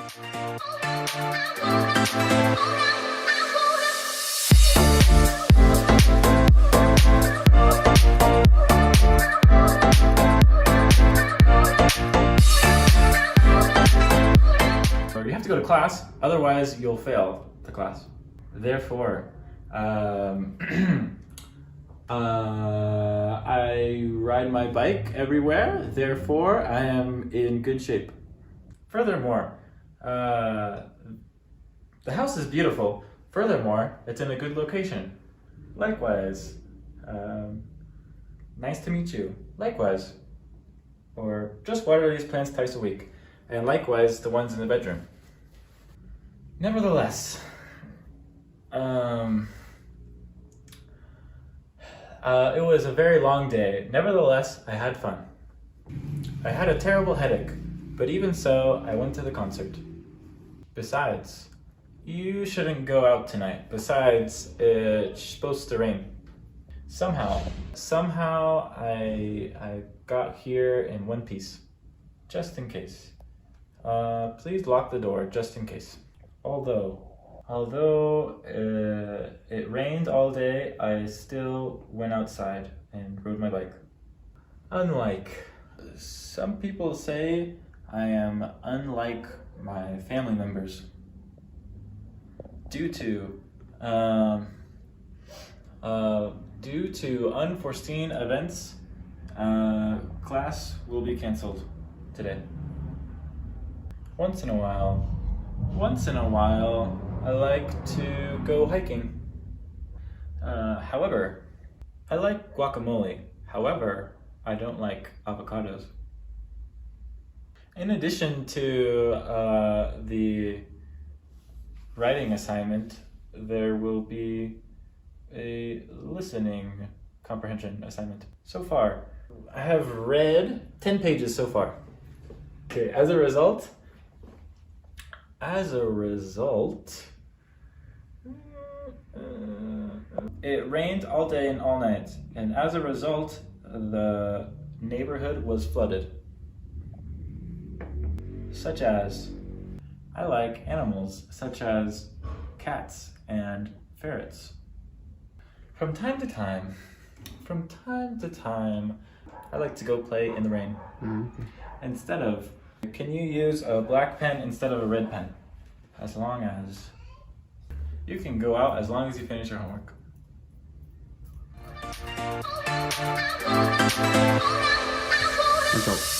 You have to go to class, otherwise you'll fail the class. Therefore, I ride my bike everywhere, therefore I am in good shape. Furthermore, the house is beautiful. Furthermore, it's in a good location. Likewise, nice to meet you. Likewise. Or just water these plants twice a week. And likewise, the ones in the bedroom. Nevertheless, it was a very long day. Nevertheless, I had fun. I had a terrible headache, but even so, I went to the concert. Besides, you shouldn't go out tonight. Besides, it's supposed to rain. Somehow I got here in one piece, just in case. Please lock the door, just in case. Although it rained all day, I still went outside and rode my bike. Unlike, some people say I am unlike my family members. Due to unforeseen events, class will be canceled today. Once in a while, I like to go hiking. However, I like guacamole. However, I don't like avocados. In addition to the writing assignment, there will be a listening comprehension assignment. So far, I have read 10 pages so far. Okay, as a result, it rained all day and all night, and as a result, the neighborhood was flooded. Such as, I like animals, such as cats and ferrets. From time to time, I like to go play in the rain. Instead of, can you use a black pen instead of a red pen? As long as you can go out, as long as you finish your homework. That's all.